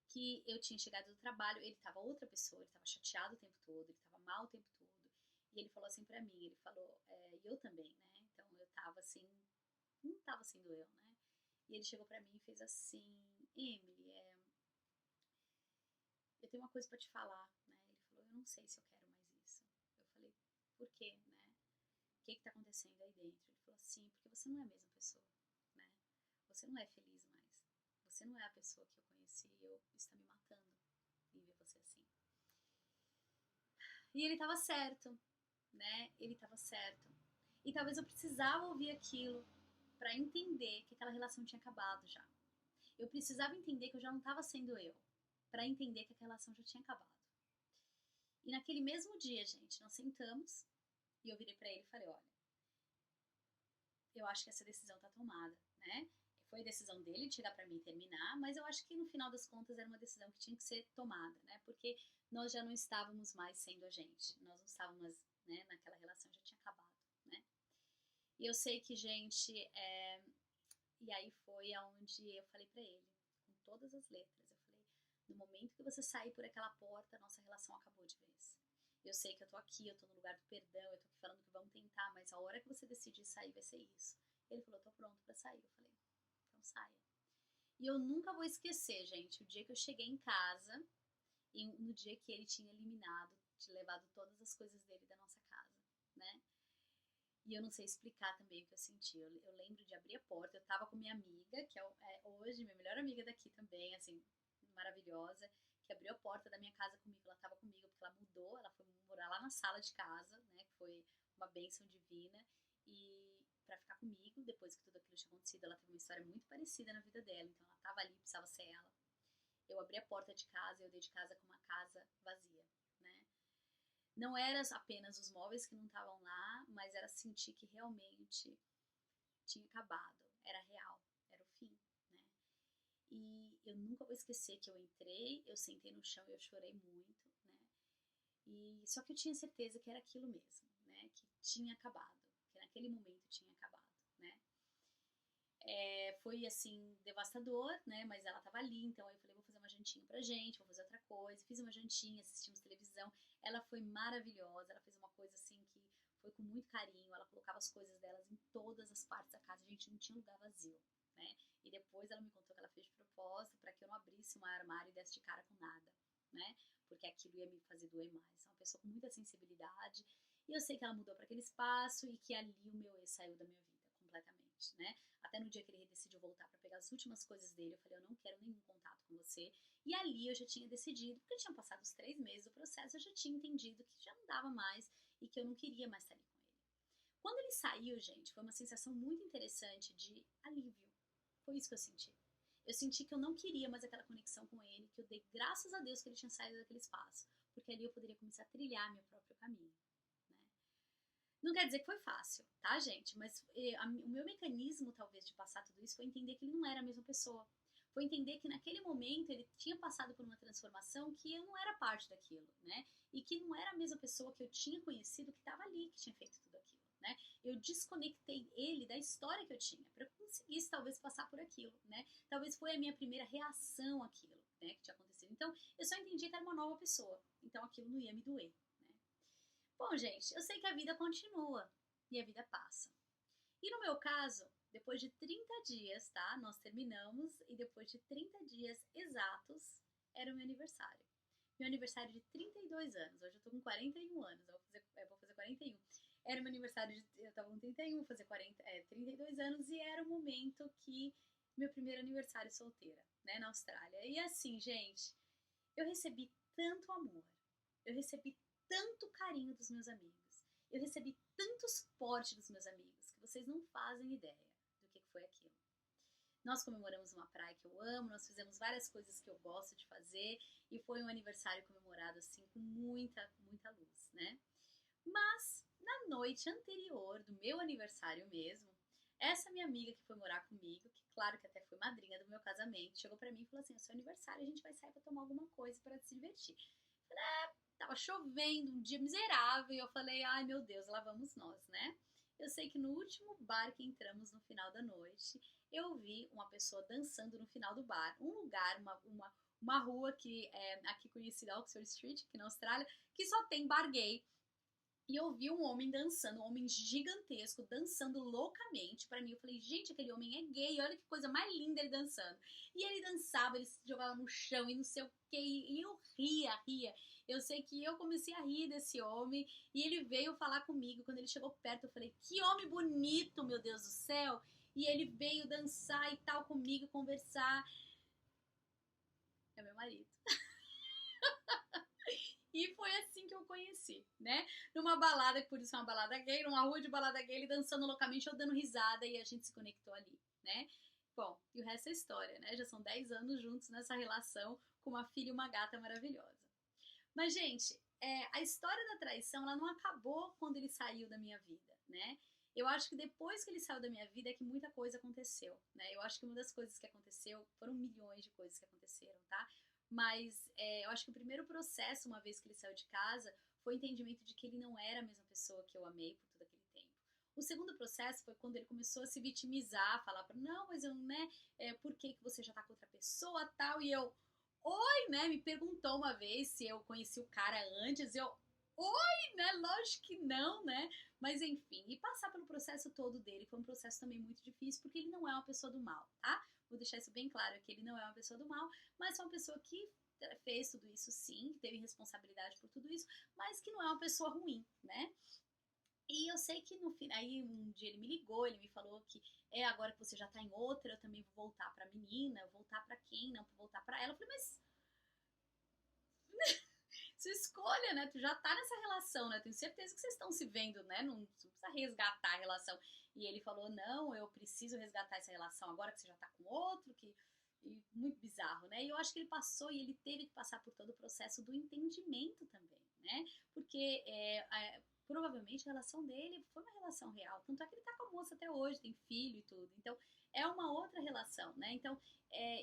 que eu tinha chegado do trabalho, ele estava outra pessoa, ele estava chateado o tempo todo, ele estava mal o tempo todo. E ele falou assim pra mim, ele falou, e eu também, né? Então eu tava assim, não tava sendo eu, né? E ele chegou pra mim e fez assim, Emily, eu tenho uma coisa pra te falar, né? Ele falou, eu não sei se eu quero mais isso. Eu falei, por quê, né? O que tá acontecendo aí dentro? Ele falou assim, porque você não é a mesma pessoa, né? Você não é feliz mais. Você não é a pessoa que eu conheci e eu está me matando em ver você assim. E ele tava certo, né? Ele tava certo. E talvez eu precisava ouvir aquilo para entender que aquela relação tinha acabado já. Eu precisava entender que eu já não estava sendo eu, para entender que aquela relação já tinha acabado. E naquele mesmo dia, gente, nós sentamos e eu virei para ele e falei, olha, eu acho que essa decisão tá tomada, né? foi decisão dele de chegar pra mim e terminar, mas eu acho que no final das contas era uma decisão que tinha que ser tomada, né? Porque nós já não estávamos mais sendo a gente, nós não estávamos, né, naquela relação, já tinha acabado, né? E eu sei que, gente, e aí foi aonde eu falei pra ele, com todas as letras, eu falei, no momento que você sair por aquela porta, nossa relação acabou de vez. Eu sei que eu tô aqui, eu tô no lugar do perdão, eu tô aqui falando que vamos tentar, mas a hora que você decidir sair vai ser isso. Ele falou, tô pronto pra sair. Eu falei, então saia. E eu nunca vou esquecer, gente, o dia que eu cheguei em casa e no dia que ele tinha eliminado, levado todas as coisas dele da nossa casa, né? E eu não sei explicar também o que eu senti. Eu lembro de abrir a porta, eu tava com minha amiga, que hoje minha melhor amiga daqui também, assim, maravilhosa, que abriu a porta da minha casa comigo. Ela tava comigo porque ela mudou, ela foi morar lá na sala de casa, né, que foi uma bênção divina, e pra ficar comigo, depois que tudo aquilo tinha acontecido, ela teve uma história muito parecida na vida dela, então ela tava ali, precisava ser ela. Eu abri a porta de casa e eu dei de casa com uma casa vazia, né? Não era apenas os móveis que não estavam lá, mas era sentir que realmente tinha acabado, era real, era o fim, né? E eu nunca vou esquecer que eu entrei, eu sentei no chão e eu chorei muito, né? E só que eu tinha certeza que era aquilo mesmo, né? Que tinha acabado, que naquele momento tinha acabado, né? Foi assim, devastador, né? Mas ela tava ali, então eu falei, vou fazer uma jantinha pra gente, vou fazer outra coisa. Fiz uma jantinha, assistimos televisão. Ela foi maravilhosa, ela fez uma coisa assim que foi com muito carinho. Ela colocava as coisas delas em todas as partes da casa, a gente não tinha lugar vazio, né? E depois ela me contou que ela fez de propósito para que eu não abrisse um armário e desse de cara com nada, né? Porque aquilo ia me fazer doer mais. É uma pessoa com muita sensibilidade. E eu sei que ela mudou para aquele espaço e que ali o meu ex saiu da minha vida completamente, né? Até no dia que ele decidiu voltar para pegar as últimas coisas dele, eu falei, eu não quero nenhum contato com você. E ali eu já tinha decidido, porque tinham passado os 3 meses do processo, eu já tinha entendido que já não dava mais e que eu não queria mais estar ali com ele. Quando ele saiu, gente, foi uma sensação muito interessante de alívio. Foi isso que eu senti. Eu senti que eu não queria mais aquela conexão com ele, que eu dei graças a Deus que ele tinha saído daquele espaço, porque ali eu poderia começar a trilhar meu próprio caminho. Não quer dizer que foi fácil, tá, gente? Mas o meu mecanismo, talvez, de passar tudo isso foi entender que ele não era a mesma pessoa. Foi entender que naquele momento ele tinha passado por uma transformação que eu não era parte daquilo, né? E que não era a mesma pessoa que eu tinha conhecido que estava ali, que tinha feito tudo aquilo, né? Eu desconectei ele da história que eu tinha para que eu conseguisse, talvez, passar por aquilo, né? Talvez foi a minha primeira reação àquilo, né? Que tinha acontecido. Então, eu só entendi que era uma nova pessoa. Então, aquilo não ia me doer. Bom, gente, eu sei que a vida continua e a vida passa. E no meu caso, depois de 30 dias, tá? Nós terminamos e depois de 30 dias exatos era o meu aniversário. Meu aniversário de 32 anos. Hoje eu tô com 41 anos, eu vou fazer 41. Era o meu aniversário eu tava com 31, vou fazer 32 anos e era o momento que meu primeiro aniversário solteira, né, na Austrália. E assim, gente, eu recebi tanto amor. Eu recebi tanto carinho dos meus amigos. Eu recebi tanto suporte dos meus amigos que vocês não fazem ideia do que foi aquilo. Nós comemoramos uma praia que eu amo, nós fizemos várias coisas que eu gosto de fazer e foi um aniversário comemorado assim com muita, muita luz, né? Mas na noite anterior do meu aniversário mesmo, essa minha amiga que foi morar comigo, que claro que até foi madrinha do meu casamento, chegou pra mim e falou assim: "É seu aniversário, a gente vai sair pra tomar alguma coisa pra se divertir". Eu falei, tava chovendo, um dia miserável, e eu falei, ai meu Deus, lá vamos nós, né? Eu sei que no último bar que entramos no final da noite, eu vi uma pessoa dançando no final do bar. Um lugar, uma rua que é aqui conhecida, Oxford Street, aqui na Austrália, que só tem bar gay. E eu vi um homem dançando, um homem gigantesco, dançando loucamente pra mim. Eu falei, gente, aquele homem é gay, olha que coisa mais linda ele dançando. E ele dançava, ele se jogava no chão e não sei o que, e eu ria. Eu sei que eu comecei a rir desse homem, e ele veio falar comigo. Quando ele chegou perto, eu falei, que homem bonito, meu Deus do céu. E ele veio dançar e tal comigo, conversar. É meu marido. E foi assim que eu conheci, né? Numa balada, que por isso é uma balada gay, numa rua de balada gay, ele dançando loucamente, eu dando risada e a gente se conectou ali, né? Bom, e o resto é história, né? Já são 10 anos juntos nessa relação com uma filha e uma gata maravilhosa. Mas, gente, a história da traição, ela não acabou quando ele saiu da minha vida, né? eu acho que depois que ele saiu da minha vida é que muita coisa aconteceu, né? Eu acho que uma das coisas que aconteceu, foram milhões de coisas que aconteceram, tá? Mas eu acho que o primeiro processo, uma vez que ele saiu de casa, foi o entendimento de que ele não era a mesma pessoa que eu amei por todo aquele tempo. O segundo processo foi quando ele começou a se vitimizar, falar para não, mas eu, né, por que que você já tá com outra pessoa, tal, e eu, oi, né, me perguntou uma vez se eu conheci o cara antes, eu, oi, né, lógico que não, né, mas enfim, e passar pelo processo todo dele foi um processo também muito difícil, porque ele não é uma pessoa do mal, tá? Vou deixar isso bem claro, que ele não é uma pessoa do mal, mas é uma pessoa que fez tudo isso sim, que teve responsabilidade por tudo isso, mas que não é uma pessoa ruim, né? E eu sei que no fim, aí um dia ele me ligou, ele me falou que agora que você já tá em outra, eu também vou voltar pra menina, voltar pra quem? Não, vou voltar pra ela. Eu falei, mas sua escolha, né? Tu já tá nessa relação, né? Tenho certeza que vocês estão se vendo, né? Não precisa resgatar a relação. E ele falou, não, eu preciso resgatar essa relação agora que você já tá com outro, que... E muito bizarro, né? E eu acho que ele passou e ele teve que passar por todo o processo do entendimento também, né? Porque provavelmente a relação dele foi uma relação real. Tanto é que ele tá com a moça até hoje, tem filho e tudo. Então, é uma outra relação, né? Então,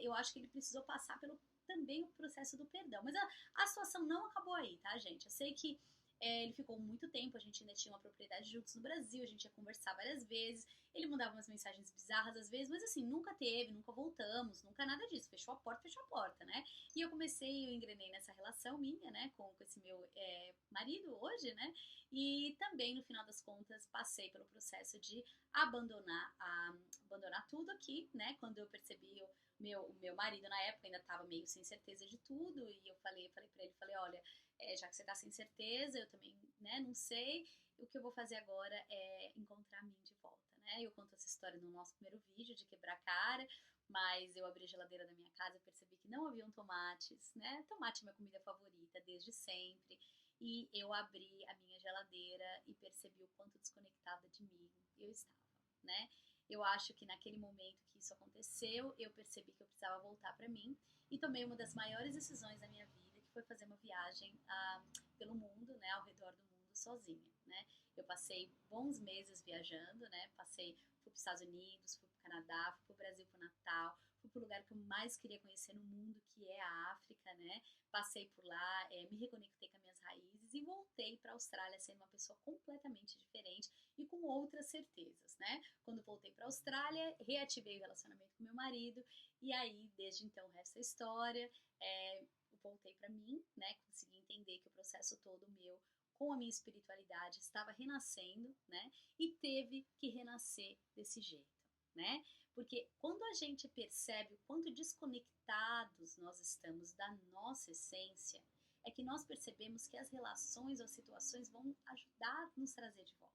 eu acho que ele precisou passar pelo também o processo do perdão. Mas a situação não acabou aí, tá, gente? Eu sei que ele ficou muito tempo, a gente ainda tinha uma propriedade juntos no Brasil, a gente ia conversar várias vezes, ele mandava umas mensagens bizarras às vezes, mas assim, nunca teve, nunca voltamos, nunca nada disso, fechou a porta, né? E eu engrenei nessa relação minha, né, com esse meu marido hoje, né? E também, no final das contas, passei pelo processo de abandonar tudo aqui, né? Quando eu percebi o meu marido na época ainda estava meio sem certeza de tudo, e eu falei para ele, falei, olha, já que você tá sem certeza, eu também, né, não sei, o que eu vou fazer agora é encontrar a mim de volta, né? Eu conto essa história no nosso primeiro vídeo de quebrar a cara, mas eu abri a geladeira da minha casa e percebi que não haviam tomates, né? Tomate é minha comida favorita desde sempre, e eu abri a minha geladeira e percebi o quanto desconectada de mim eu estava, né? Eu acho que naquele momento que isso aconteceu, eu percebi que eu precisava voltar para mim e tomei uma das maiores decisões da minha vida, que foi fazer uma viagem pelo mundo, né, ao redor do mundo sozinha, né? Eu passei bons meses viajando, né? Fui para os Estados Unidos, fui para o Canadá, fui para o Brasil para o Natal, fui para o lugar que eu mais queria conhecer no mundo, que é a África, né? Passei por lá, me reconectei com as minhas raízes e voltei para a Austrália sendo uma pessoa completamente diferente e com outras certezas, né? Quando voltei para a Austrália, reativei o relacionamento com meu marido e aí, desde então, resta a história. Voltei para mim, né? Consegui entender que o processo todo meu com a minha espiritualidade estava renascendo, né? E teve que renascer desse jeito, né? Porque quando a gente percebe o quanto desconectados nós estamos da nossa essência, é que nós percebemos que as relações ou situações vão ajudar a nos trazer de volta.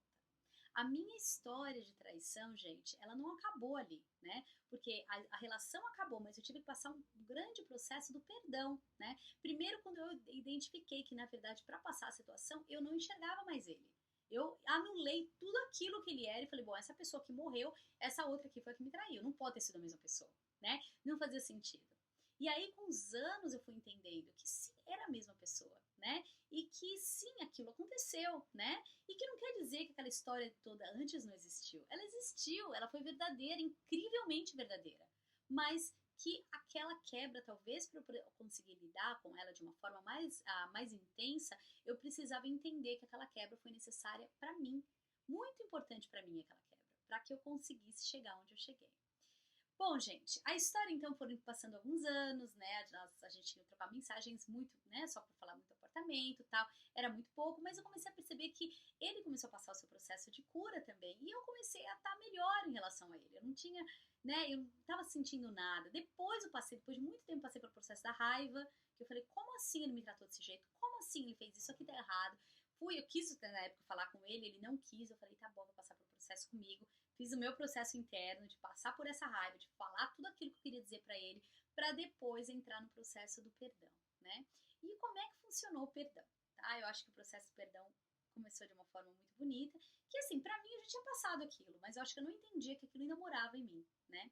A minha história de traição, gente, ela não acabou ali, né? Porque a relação acabou, mas eu tive que passar um grande processo do perdão, né? Primeiro, quando eu identifiquei que, na verdade, para passar a situação, eu não enxergava mais ele. Eu anulei tudo aquilo que ele era e falei, bom, essa pessoa que morreu, essa outra aqui foi a que me traiu. Não pode ter sido a mesma pessoa, né? Não fazia sentido. E aí, com os anos, eu fui entendendo que sim, era a mesma pessoa, né? E que sim, aquilo aconteceu, né? E que não quer dizer que aquela história toda antes não existiu. Ela existiu, ela foi verdadeira, incrivelmente verdadeira. Mas que aquela quebra, talvez para eu conseguir lidar com ela de uma forma mais intensa, eu precisava entender que aquela quebra foi necessária para mim. Muito importante para mim aquela quebra, para que eu conseguisse chegar onde eu cheguei. Bom, gente, a história então foram passando alguns anos, né? A gente ia trocar mensagens muito, né? Só para falar muito apartamento e tal, era muito pouco, mas eu comecei a perceber que ele começou a passar o seu processo de cura também, e eu comecei a estar melhor em relação a ele. Eu não tinha, né? Eu não estava sentindo nada. Depois de muito tempo, passei pelo processo da raiva, que eu falei, como assim ele me tratou desse jeito? Como assim ele fez isso aqui tá errado? Eu quis na época falar com ele, ele não quis, eu falei, tá bom, vou passar pelo processo comigo. Fiz o meu processo interno de passar por essa raiva, de falar tudo aquilo que eu queria dizer para ele, para depois entrar no processo do perdão, né? E como é que funcionou o perdão, tá? Eu acho que o processo do perdão começou de uma forma muito bonita, que assim, para mim eu já tinha passado aquilo, mas eu acho que eu não entendia que aquilo ainda morava em mim, né?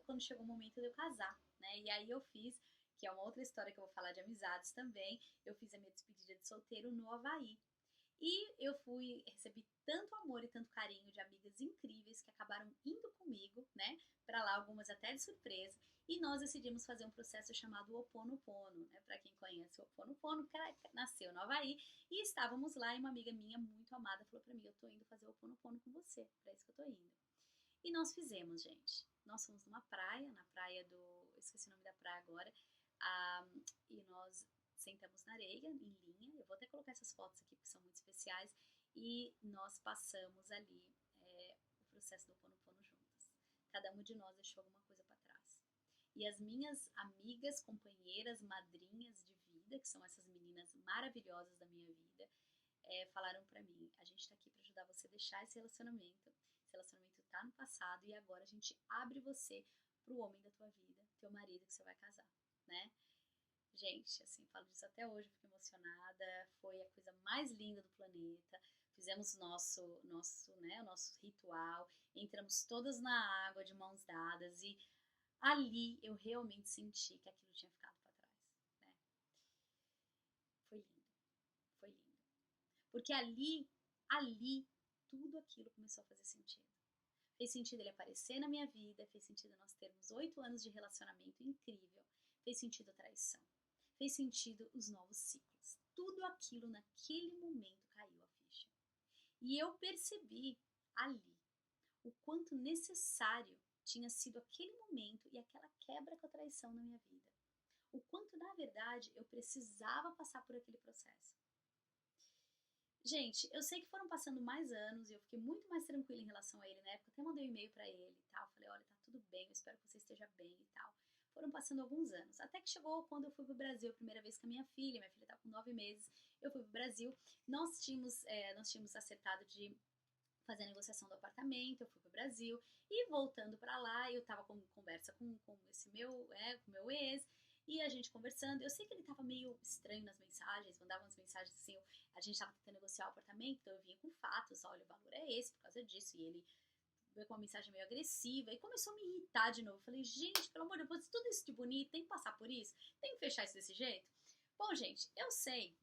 Quando chegou o momento de eu casar, né? E aí eu fiz, que é uma outra história que eu vou falar de amizades também, eu fiz a minha despedida de solteiro no Havaí. E eu recebi tanto amor e tanto carinho de amigas incríveis que acabaram indo comigo, né, para lá, algumas até de surpresa, e nós decidimos fazer um processo chamado Ho'oponopono, né, para quem conhece o Ho'oponopono, que nasceu no Havaí, e estávamos lá e uma amiga minha muito amada falou para mim, eu tô indo fazer o Ho'oponopono com você, para isso que eu tô indo. E nós fizemos, gente. Nós fomos numa praia, na praia do, eu esqueci o nome da praia agora, e nós sentamos na areia, em linha, eu vou até colocar essas fotos aqui porque são muito especiais, e nós passamos ali o processo do Ho'oponopono juntas. Cada uma de nós deixou alguma coisa para trás. E as minhas amigas, companheiras, madrinhas de vida, que são essas meninas maravilhosas da minha vida, falaram para mim, a gente tá aqui para ajudar você a deixar esse relacionamento tá no passado e agora a gente abre você pro homem da tua vida, teu marido que você vai casar, né? Gente, assim, falo disso até hoje, fico emocionada, foi a coisa mais linda do planeta, fizemos o nosso ritual, entramos todas na água de mãos dadas e ali eu realmente senti que aquilo tinha ficado para trás, né? Foi lindo, foi lindo. Porque ali, tudo aquilo começou a fazer sentido. Fez sentido ele aparecer na minha vida, fez sentido nós termos 8 anos de relacionamento incrível, fez sentido a traição, fez sentido os novos ciclos. Tudo aquilo naquele momento caiu a ficha. E eu percebi ali o quanto necessário tinha sido aquele momento e aquela quebra com a traição na minha vida. O quanto, na verdade, eu precisava passar por aquele processo. Gente, eu sei que foram passando mais anos e eu fiquei muito mais tranquila em relação a ele na época. Até mandei um e-mail pra ele e tal. Falei, olha, tá tudo bem, eu espero que você esteja bem e tal. Foram passando alguns anos. Até que chegou quando eu fui pro Brasil a primeira vez com a minha filha. Minha filha tá com 9 meses. Eu fui pro Brasil. Nós tínhamos acertado de fazer a negociação do apartamento. Eu fui pro Brasil. E voltando pra lá, eu tava com conversa com esse com meu ex. E a gente conversando, eu sei que ele tava meio estranho nas mensagens, mandava umas mensagens assim, a gente tava tentando negociar o apartamento, então eu vinha com fatos, olha, o valor é esse por causa disso, e ele veio com uma mensagem meio agressiva, e começou a me irritar de novo, eu falei, gente, pelo amor de Deus, tudo isso de bonito, tem que passar por isso, tem que fechar isso desse jeito. Bom, gente, eu sei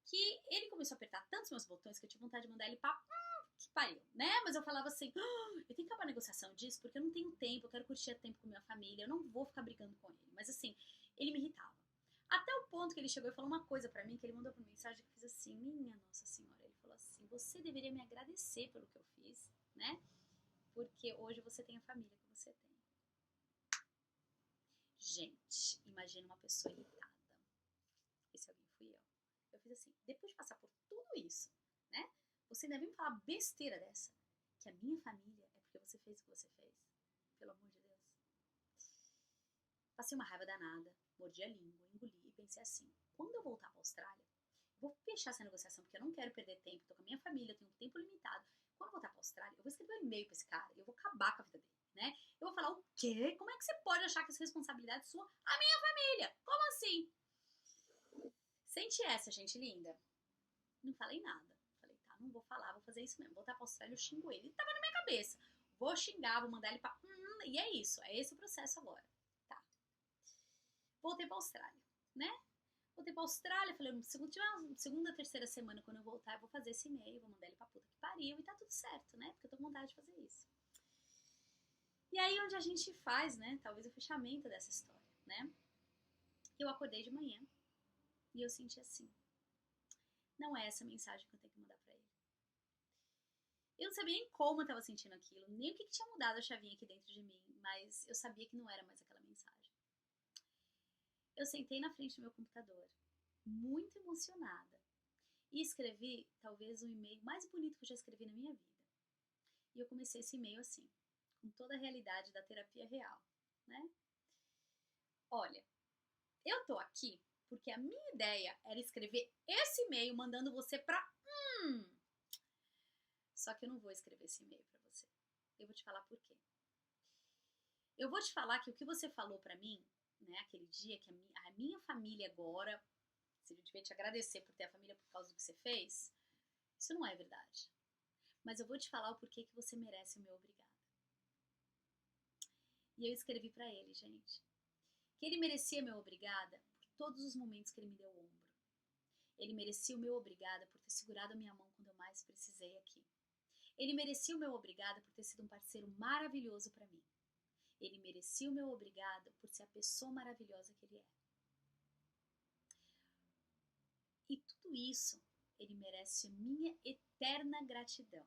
que ele começou a apertar tantos meus botões que eu tive vontade de mandar ele pra que pariu, né? Mas eu falava assim, eu tenho que acabar a negociação disso porque eu não tenho tempo, eu quero curtir tempo com minha família, eu não vou ficar brigando com ele. Mas assim, ele me irritava. Até o ponto que ele chegou e falou uma coisa pra mim, que ele mandou por mensagem que eu fiz assim, minha Nossa Senhora, ele falou assim, você deveria me agradecer pelo que eu fiz, né? Porque hoje você tem a família que você tem. Gente, imagina uma pessoa irritada. Esse alguém fui eu. Eu fiz assim, depois de passar por tudo isso, né? Você ainda vem me falar besteira dessa? Que a minha família é porque você fez o que você fez? Pelo amor de Deus. Passei uma raiva danada, mordi a língua, engoli e pensei assim, quando eu voltar para a Austrália, eu vou fechar essa negociação porque eu não quero perder tempo, tô com a minha família, eu tenho um tempo limitado. Quando eu voltar para a Austrália, eu vou escrever um e-mail para esse cara, eu vou acabar com a vida dele, né? Eu vou falar, o quê? Como é que você pode achar que essa responsabilidade é sua? A minha família! Como assim? Sente essa, gente linda. Não falei nada. Falei, tá, não vou falar, vou fazer isso mesmo. Voltar pra Austrália, eu xingo ele. E tava na minha cabeça. Vou xingar, vou mandar ele pra... e é isso, é esse o processo agora. Tá. Voltei pra Austrália, né? Voltei pra Austrália, falei, segunda, terceira semana, quando eu voltar, eu vou fazer esse e-mail, vou mandar ele pra puta que pariu e tá tudo certo, né? Porque eu tô com vontade de fazer isso. E aí, onde a gente faz, né? Talvez o fechamento dessa história, né? Eu acordei de manhã e eu senti assim, não é essa mensagem que eu tenho que mandar pra ele. Eu não sabia nem como eu tava sentindo aquilo, nem o que tinha mudado a chavinha aqui dentro de mim, mas eu sabia que não era mais aquela mensagem. Eu sentei na frente do meu computador, muito emocionada, e escrevi talvez o e-mail mais bonito que eu já escrevi na minha vida. E eu comecei esse e-mail assim, com toda a realidade da terapia real, né? Olha, eu tô aqui porque a minha ideia era escrever esse e-mail mandando você pra... Só que eu não vou escrever esse e-mail pra você. Eu vou te falar por quê. Eu vou te falar que o que você falou pra mim, né, aquele dia, que a minha família agora, se eu devia te agradecer por ter a família por causa do que você fez, isso não é verdade. Mas eu vou te falar o porquê que você merece o meu obrigado. E eu escrevi pra ele, gente, que ele merecia meu obrigada por todos os momentos que ele me deu o ombro. Ele merecia o meu obrigada por ter segurado a minha mão quando eu mais precisei aqui. Ele merecia o meu obrigada por ter sido um parceiro maravilhoso para mim. Ele merecia o meu obrigado por ser a pessoa maravilhosa que ele é. E tudo isso, ele merece minha eterna gratidão.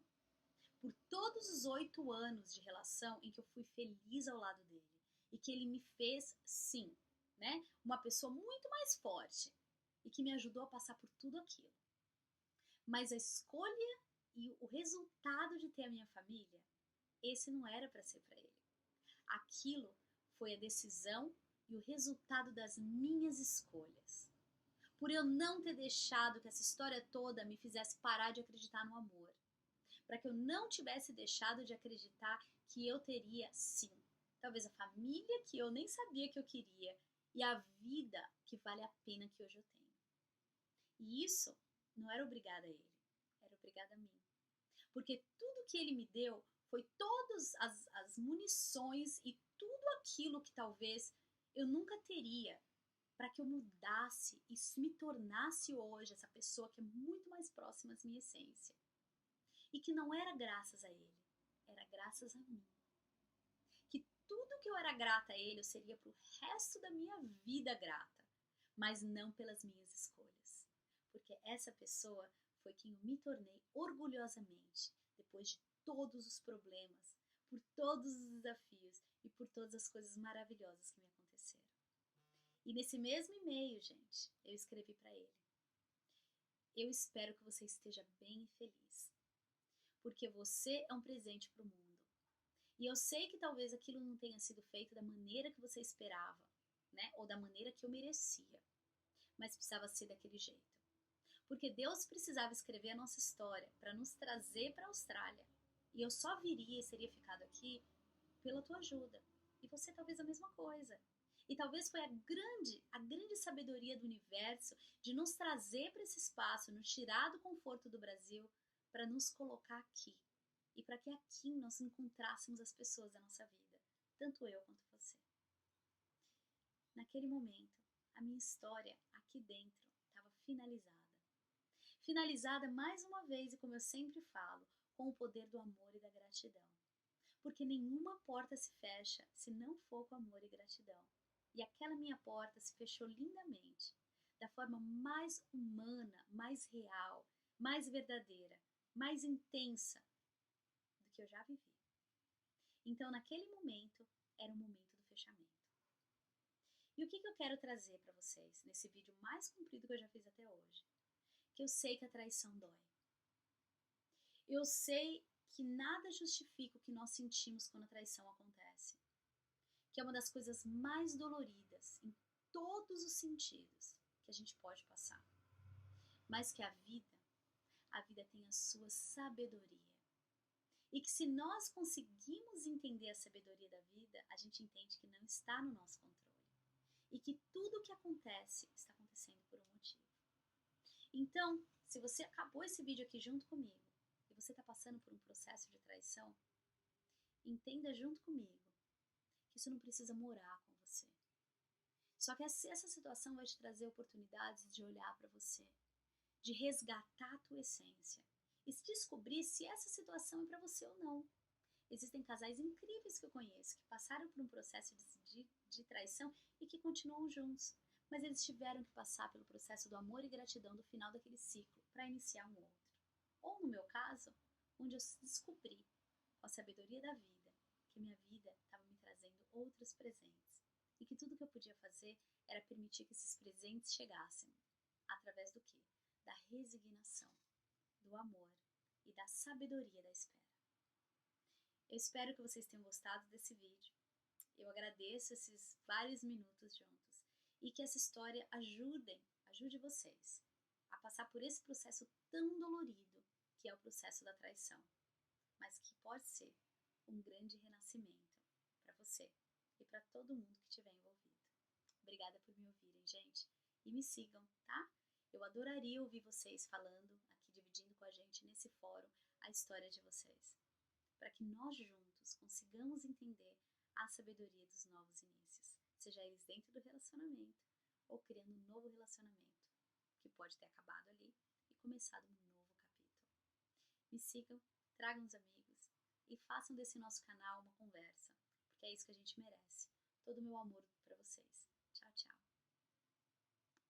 Por todos os 8 anos de relação em que eu fui feliz ao lado dele. E que ele me fez, sim, né, uma pessoa muito mais forte. E que me ajudou a passar por tudo aquilo. Mas a escolha e o resultado de ter a minha família, esse não era para ser para ele. Aquilo foi a decisão e o resultado das minhas escolhas. Por eu não ter deixado que essa história toda me fizesse parar de acreditar no amor. Para que eu não tivesse deixado de acreditar que eu teria, sim, talvez a família que eu nem sabia que eu queria e a vida que vale a pena que hoje eu tenho. E isso não era obrigada a ele, era obrigada a mim. Porque tudo que ele me deu foi todas as munições e tudo aquilo que talvez eu nunca teria para que eu mudasse e me tornasse hoje essa pessoa que é muito mais próxima à minha essência. E que não era graças a ele, era graças a mim. Que tudo que eu era grata a ele, eu seria pro resto da minha vida grata, mas não pelas minhas escolhas. Porque essa pessoa foi quem eu me tornei orgulhosamente, depois de todos os problemas, por todos os desafios e por todas as coisas maravilhosas que me aconteceram. E nesse mesmo e-mail, gente, eu escrevi para ele: eu espero que você esteja bem e feliz, porque você é um presente para o mundo. E eu sei que talvez aquilo não tenha sido feito da maneira que você esperava, né? Ou da maneira que eu merecia, mas precisava ser daquele jeito. Porque Deus precisava escrever a nossa história para nos trazer para a Austrália. E eu só viria e seria ficado aqui pela tua ajuda. E você talvez a mesma coisa. E talvez foi a grande sabedoria do universo de nos trazer para esse espaço, nos tirar do conforto do Brasil, para nos colocar aqui. E para que aqui nós encontrássemos as pessoas da nossa vida, tanto eu quanto você. Naquele momento, a minha história aqui dentro estava finalizada. Finalizada mais uma vez, e como eu sempre falo, com o poder do amor e da gratidão. Porque nenhuma porta se fecha se não for com amor e gratidão. E aquela minha porta se fechou lindamente, da forma mais humana, mais real, mais verdadeira, mais intensa do que eu já vivi. Então, naquele momento, era o momento do fechamento. E o que eu quero trazer para vocês nesse vídeo mais comprido que eu já fiz até hoje? Que eu sei que a traição dói. Eu sei que nada justifica o que nós sentimos quando a traição acontece. Que é uma das coisas mais doloridas em todos os sentidos que a gente pode passar. Mas que a vida tem a sua sabedoria. E que se nós conseguimos entender a sabedoria da vida, a gente entende que não está no nosso controle. E que tudo o que acontece está acontecendo por um motivo. Então, se você acabou esse vídeo aqui junto comigo, e você está passando por um processo de traição, entenda junto comigo que isso não precisa morar com você. Só que essa situação vai te trazer oportunidades de olhar para você, de resgatar a tua essência e se descobrir se essa situação é para você ou não. Existem casais incríveis que eu conheço que passaram por um processo de traição e que continuam juntos, mas eles tiveram que passar pelo processo do amor e gratidão do final daquele ciclo para iniciar um outro. Ou no meu caso, onde eu descobri, com a sabedoria da vida, que minha vida estava me trazendo outros presentes e que tudo que eu podia fazer era permitir que esses presentes chegassem. Através do quê? Da resignação, do amor e da sabedoria da espera. Eu espero que vocês tenham gostado desse vídeo. Eu agradeço esses vários minutos juntos e que essa história ajude vocês a passar por esse processo tão dolorido que é o processo da traição, mas que pode ser um grande renascimento para você e para todo mundo que estiver envolvido. Obrigada por me ouvirem, gente, e me sigam, tá? Eu adoraria ouvir vocês falando aqui, dividindo com a gente nesse fórum a história de vocês, para que nós juntos consigamos entender a sabedoria dos novos inícios, seja eles dentro do relacionamento ou criando um novo relacionamento que pode ter acabado ali e começado um novo capítulo. Me sigam, tragam os amigos e façam desse nosso canal uma conversa, porque é isso que a gente merece. Todo o meu amor para vocês.